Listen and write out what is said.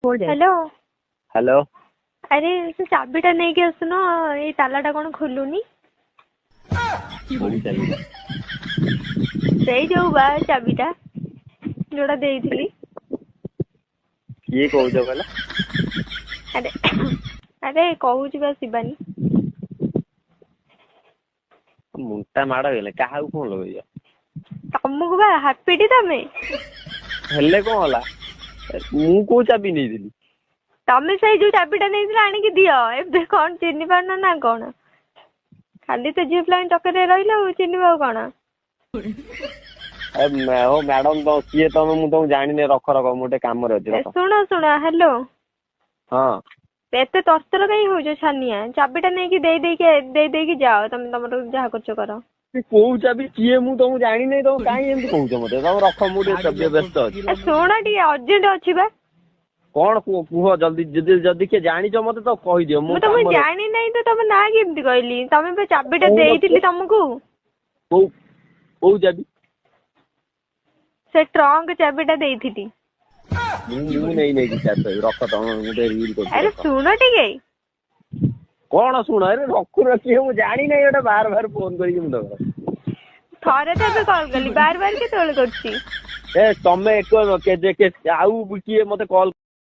hello hello अरे से चाबीटा नहीं के आसुनो ये तालाटा कौन खोलुनी सेई जो बा चाबीटा जोड़ा देइथिली किए कौच कहला अरे अरे कहूची बा शिवानी मुंटा माड़ गले क्या कौन लगे तुमको बा हापीटी तमे हेले कौन होला मु को चाबी नहीं दिली तमे से जो चाबीटा नहीं आनी की दियो एबे कौन चिन्नी पारना ना कौन खाली तो झील प्लान टकरे रहिलो चिन्नी बाऊ कौन हो मैडम तो किए तमे मु तुम जानी रख रख मोटे काम रे अछि सुनो सुनो हेलो हां एते तस्तर कहीं हो जो छानिया चाबीटा नहीं की दे की जाओ तुम तमरो जहा कुछ करो कोउ चाबी किए मु तुम जानी नहीं तुम काई एमती कहउछ मते तुम रख मु सब्य व्यस्त अछि सुनो टी अर्जेंट अछि बा कौन कुह जल्दी जल्दी जल्दी के जानी छ मते तो कहि दियो मु तुम जानी नहीं तो तुम ना केमती कहली तमे पे चाबीटा देइथिली तुमको कोउ चाबी से ट्रंक चाबीटा देइथिली मु नहीं की चाबी रख तुम मुटे रील कर अरे सुनो टिके कौन शुण अरे रखु रखी मु जानी नहीं एटा बार बार फोन करी मु थरे तो कॉल कली बार बार के तोल करछि ए तमे एक के आउ किए मते कॉल